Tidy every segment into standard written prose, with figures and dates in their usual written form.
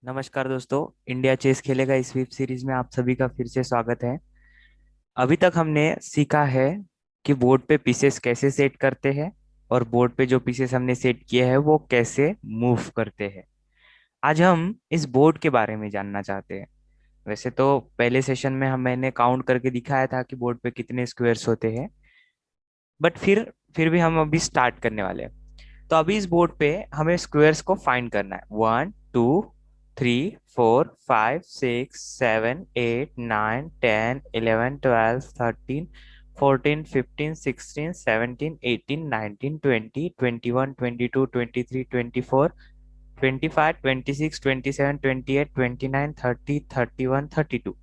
नमस्कार दोस्तों। India chess खेलेगा इस वेब सीरीज में आप सभी का फिर से स्वागत है। अभी तक हमने सीखा है कि बोर्ड पे पीसेस कैसे सेट करते हैं और बोर्ड पे जो पीसेस हमने सेट किए हैं वो कैसे मूव करते हैं। आज हम इस बोर्ड के बारे में जानना चाहते हैं। वैसे तो पहले सेशन में हम मैंने काउंट करके दिखाया था कि बोर्ड पे कितने स्क्वायर्स होते हैं, बट फिर भी हम अभी स्टार्ट करने वाले हैं। तो अभी इस बोर्ड पे हमें स्क्वायर्स को फाइंड करना है। 1 2 3 4 5 6 7 8 9 10 11 12 13 14 15 16 17 18 19 20 21 22 23 24 25 26 27 28 29 30 31 32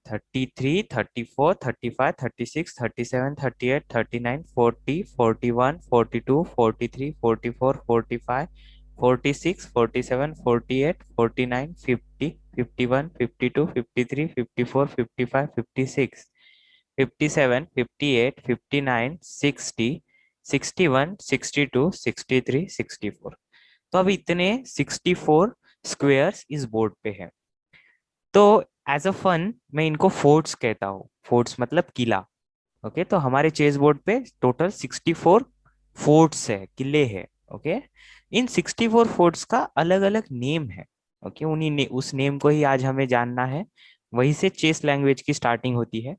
33 34 35 36 37 38 39 40 41 42 43 44 45 46 47 48 49 50 51 52 53 54 55 56 57 58 59 60 61 62 63 64। तो अब इतने 64 स्क्वेयर्स इस बोर्ड पे हैं। तो एज अ फन मैं इनको फोर्ट्स कहता हूँ। फोर्ट्स मतलब किला। ओके, तो हमारे चेस बोर्ड पे टोटल 64 फोर्ट्स है, किले हैं। ओके, इन 64 फोर्ट्स का अलग अलग नेम है। ओके, उस नेम को ही आज हमें जानना है। वहीं से चेस लैंग्वेज की स्टार्टिंग होती है।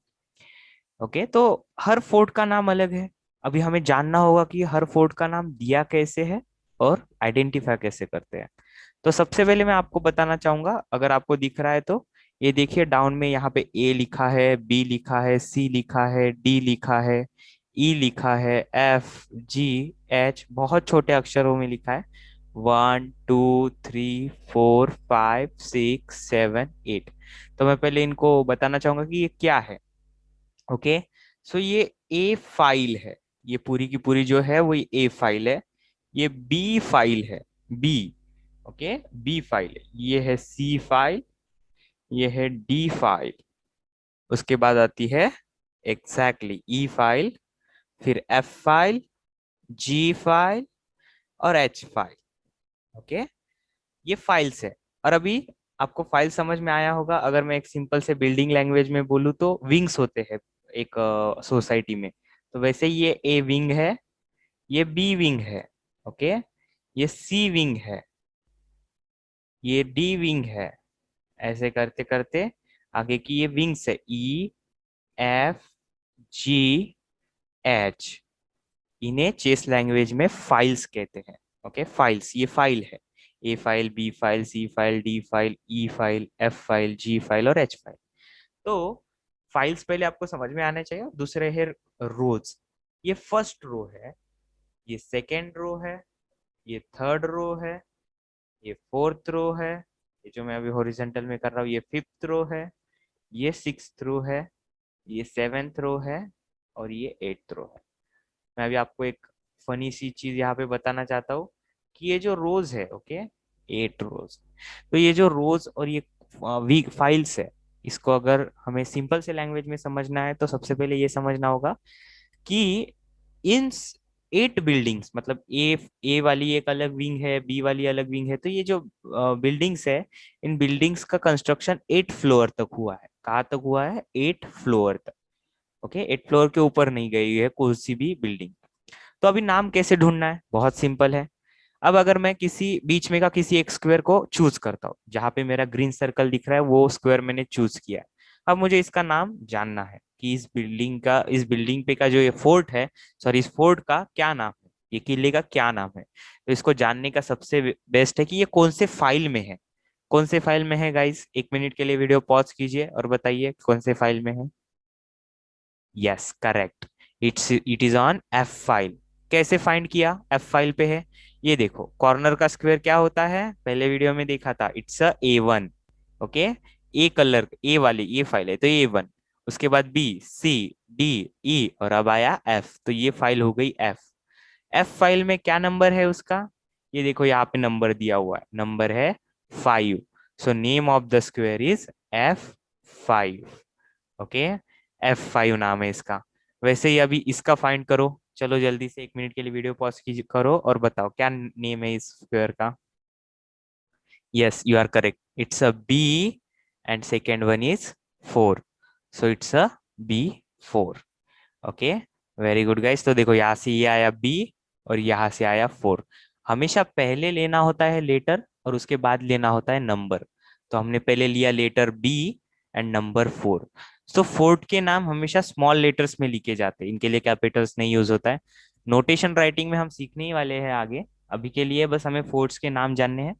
ओके, तो हर फोर्ट का नाम अलग है। अभी हमें जानना होगा कि हर फोर्ट का नाम दिया कैसे है और आइडेंटिफाई कैसे करते हैं। तो सबसे पहले मैं आपको बताना चाहूंगा, अगर आपको दिख रहा है तो ये देखिए, डाउन में यहाँ पे ए लिखा है, बी लिखा है, सी लिखा है, डी लिखा है, ई लिखा है, एफ, जी, एच बहुत छोटे अक्षरों में लिखा है। 1 2 3 4 5 6 7 8। तो मैं पहले इनको बताना चाहूंगा कि ये क्या है। ओके, सो ये ए फाइल है। ये पूरी की पूरी जो है वो ए फाइल है। ये बी फाइल है, बी। ओके, बी फाइल है। ये है सी फाइल, ये है डी फाइल। उसके बाद आती है एग्जैक्टली ई फाइल, फिर एफ फाइल, जी फाइल और एच फाइल। ओके, ये फाइल्स है। और अभी आपको फाइल समझ में आया होगा। अगर मैं एक सिंपल से बिल्डिंग लैंग्वेज में बोलूँ तो विंग्स होते हैं एक सोसाइटी में। तो वैसे ये ए विंग है, ये बी विंग है। ओके, ये सी विंग है, ये डी विंग है। ऐसे करते करते आगे की ये विंग्स है, ई, एफ, जी, एच। इन्हें चेस लैंग्वेज में फाइल्स कहते हैं। ओके, फाइल्स, ये फाइल है। ए फाइल, बी फाइल, सी फाइल, डी फाइल, ई फाइल, एफ फाइल, जी फाइल और एच फाइल। तो फाइल्स पहले आपको समझ में आने चाहिए। दूसरे है रोज। ये फर्स्ट रो है, ये सेकेंड रो है, ये थर्ड रो है, ये फोर्थ रो है, ये जो मैं अभी हॉरिजॉन्टल में कर रहा हूँ ये फिफ्थ रो है, ये सिक्स्थ रो है, ये सेवेंथ रो है और ये एट्थ रो है। मैं अभी आपको एक फनी सी चीज यहाँ पे बताना चाहता हूँ कि ये जो रोज है, ओके, 8 रोज। तो ये जो रोज और ये वीक फाइल्स है, इसको अगर हमें सिंपल से लैंग्वेज में समझना है तो सबसे पहले ये समझना होगा कि इन 8 बिल्डिंग्स, मतलब ए वाली एक अलग विंग है, बी वाली अलग विंग है। तो ये जो बिल्डिंग्स है, इन बिल्डिंग्स का कंस्ट्रक्शन 8 फ्लोर तक हुआ है। कहाँ तक हुआ है? 8 फ्लोर तक। ओके, 8 फ्लोर के ऊपर नहीं गई है कोई सी भी बिल्डिंग। तो अभी नाम कैसे ढूंढना है? बहुत सिंपल है। अब अगर मैं किसी बीच में का किसी एक स्क्वायर को चूज करता हूँ, जहां पे मेरा ग्रीन सर्कल दिख रहा है वो स्क्वायर मैंने चूज किया है। अब मुझे इसका नाम जानना है कि इस बिल्डिंग पे का जो ये फोर्ट है, सॉरी, इस फोर्ट का क्या नाम है, ये किले का क्या नाम है। तो इसको जानने का सबसे बेस्ट है कि ये कौन से फाइल में है। कौन से फाइल में है गाइस? 1 मिनट के लिए वीडियो पॉज कीजिए और बताइए कौन से फाइल में है। Yes, correct. It is on F file. कैसे फाइंड किया? एफ फाइल पे है। ये देखो, कॉर्नर का स्क्वायर क्या होता है? पहले वीडियो में देखा था, it's a A1। Okay, A colour, A वाली ये फाइल है तो A1। उसके बाद बी, सी, डी, ई और अब आया एफ, तो ये फाइल हो गई एफ। एफ फाइल में क्या नंबर है उसका? ये देखो, यहाँ पे नंबर दिया हुआ है, नंबर है 5। So name of the square is F5। Okay, F5 नाम है इसका। वैसे ही अभी इसका फाइंड करो। चलो जल्दी से, 1 मिनट के लिए वीडियो पॉज कीजिए, करो और बताओ क्या नेम है इस स्क्वायर का। Yes, you are correct. It's a B and second one is 4. So it's a B4. Okay, very good guys. तो देखो यहाँ से ये आया B और यहाँ से आया 4। हमेशा पहले लेना होता है लेटर और उसके बाद लेना होता है नंबर। तो हमने पहले लिया लेटर B एंड नंबर 4। तो फोर्थ के नाम हमेशा स्मॉल लेटर्स में लिखे जाते हैं, इनके लिए कैपिटल्स नहीं यूज होता है। नोटेशन राइटिंग में हम सीखने ही वाले हैं आगे, अभी के लिए बस हमें फोर्ट्स के नाम जानने हैं।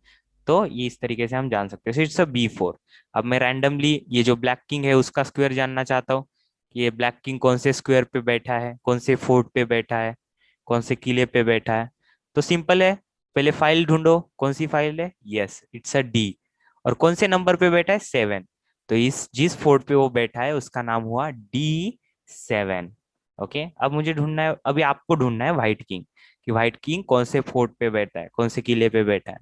तो ये इस तरीके से हम जान सकते हैं। So it's a B4। अब मैं रैंडमली ये जो ब्लैक किंग है उसका स्क्वायर जानना चाहता हूँ कि ये ब्लैक किंग कौन से स्क्वायर पे बैठा है, कौन से फोर्ट पे बैठा है, कौन से किले पे बैठा है। तो सिंपल है, पहले फाइल ढूंढो, कौन सी फाइल है। Yes, it's a D। और कौन से नंबर पे बैठा है, 7। तो इस जिस फोर्ट पे वो बैठा है उसका नाम हुआ D7। ओके, अब मुझे ढूंढना है, अभी आपको ढूंढना है व्हाइट किंग, कि व्हाइट किंग कौन से फोर्ट पे बैठा है, कौन से किले पे बैठा है।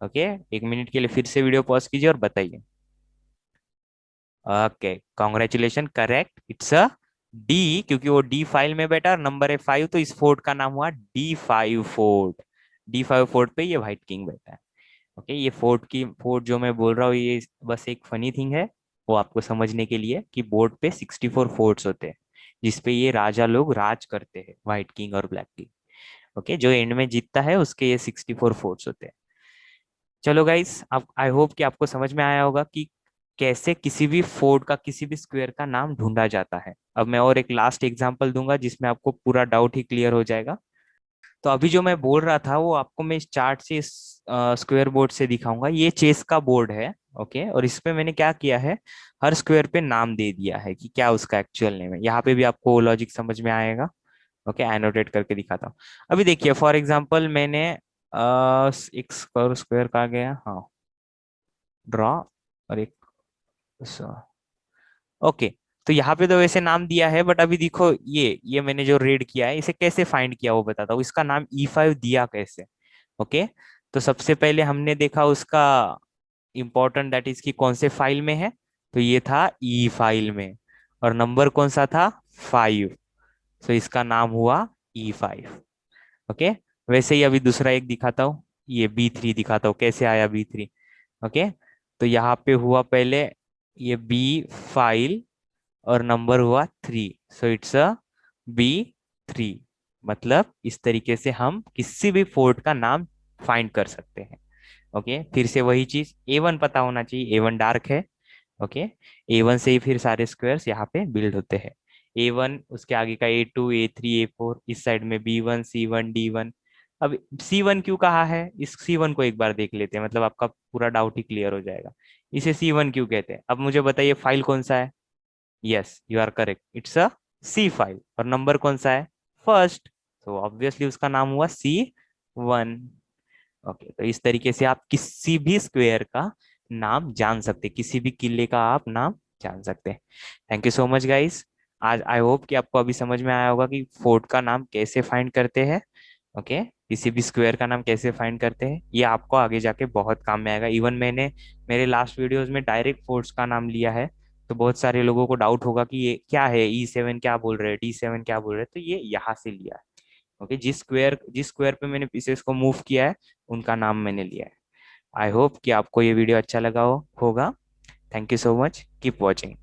ओके, 1 मिनट के लिए फिर से वीडियो पॉज कीजिए और बताइए। Okay, congratulation, correct, it's a D, क्योंकि वो डी फाइल में बैठा और नंबर है 5, तो इस फोर्ट का नाम हुआ D5 फोर्ट। D5 फोर्ट पे ये व्हाइट किंग बैठा है। ओके, ये फोर्ट जो मैं बोल रहा हूँ ये बस एक फनी थिंग है, वो आपको समझने के लिए कि बोर्ड पे 64 फोर्ट्स होते हैं जिसपे ये राजा लोग राज करते हैं, व्हाइट किंग और ब्लैक किंग। ओके, जो एंड में जीतता है उसके ये 64 फोर्ट्स होते हैं। चलो गाइस, आप आई होप कि आपको समझ में आया होगा कि कैसे किसी भी फोर्ट का, किसी भी स्क्वायर का नाम ढूंढा जाता है। अब मैं और एक लास्ट एग्जांपल दूंगा जिसमें आपको पूरा डाउट ही क्लियर हो जाएगा। तो अभी जो मैं बोल रहा था वो आपको मैं इस चार्ट से, इस स्क्वायर बोर्ड से दिखाऊंगा। ये चेस का बोर्ड है। ओके, और इसमें मैंने क्या किया है, हर स्क्वायर पे नाम दे दिया है कि क्या उसका एक्चुअल नेम है। यहाँ पे भी आपको लॉजिक समझ में आएगा। ओके, एनोटेट करके दिखाता हूँ। अभी देखिए, फॉर एग्जाम्पल मैंने एक स्क्वायर स्क्वायर कहा गया, हाँ, ड्रॉ, और एक, ओके। तो यहाँ पे तो वैसे नाम दिया है, बट अभी देखो ये मैंने जो रीड किया है इसे कैसे फाइंड किया वो बताता हूँ। इसका नाम E5 दिया कैसे। ओके, तो सबसे पहले हमने देखा उसका इंपॉर्टेंट, दैट इज कि कौन से फाइल में है। तो ये था E फाइल में, और नंबर कौन सा था, 5। तो इसका नाम हुआ E5। ओके, वैसे ही अभी दूसरा एक दिखाता हूँ, ये B3 दिखाता हूँ कैसे आया B3। ओके, तो यहाँ पे हुआ पहले ये बी फाइल और नंबर हुआ 3। So it's a B3। मतलब इस तरीके से हम किसी भी फोर्ट का नाम फाइंड कर सकते हैं। ओके, फिर से वही चीज, A1 पता होना चाहिए, A1 डार्क है। ओके, A1 से ही फिर सारे स्क्वायर्स यहाँ पे बिल्ड होते हैं। A1, उसके आगे का A2, A3, A4, इस साइड में B1, C1, D1। अब C1 क्यों कहा है, इस C1 को एक बार देख लेते हैं, मतलब आपका पूरा डाउट ही क्लियर हो जाएगा। इसे C1 क्यों कहते हैं। अब मुझे बताइए फाइल कौन सा है। Yes, you are correct, it's a C file. और नंबर कौन सा है, फर्स्ट। तो ऑब्वियसली उसका नाम हुआ C1। ओके, तो इस तरीके से आप किसी भी स्क्वायर का नाम जान सकते हैं, किसी भी किले का आप नाम जान सकते हैं। Thank you so much guys. आज आई होप कि आपको अभी समझ में आया होगा कि फोर्ट का नाम कैसे फाइंड करते हैं। ओके, किसी भी स्क्वायर का नाम कैसे फाइंड करते हैं, ये आपको आगे जाके बहुत काम में आएगा। इवन मैंने मेरे लास्ट वीडियोस में डायरेक्ट फोर्ट्स का नाम लिया है, तो बहुत सारे लोगों को डाउट होगा कि ये क्या है, E7 क्या बोल रहे हैं, D7 क्या बोल रहे हैं। तो ये यहाँ से लिया है। ओके, जिस स्क्वायर पे मैंने पीसेस को मूव किया है उनका नाम मैंने लिया है। आई होप कि आपको ये वीडियो अच्छा लगा होगा। Thank you so much, keep watching.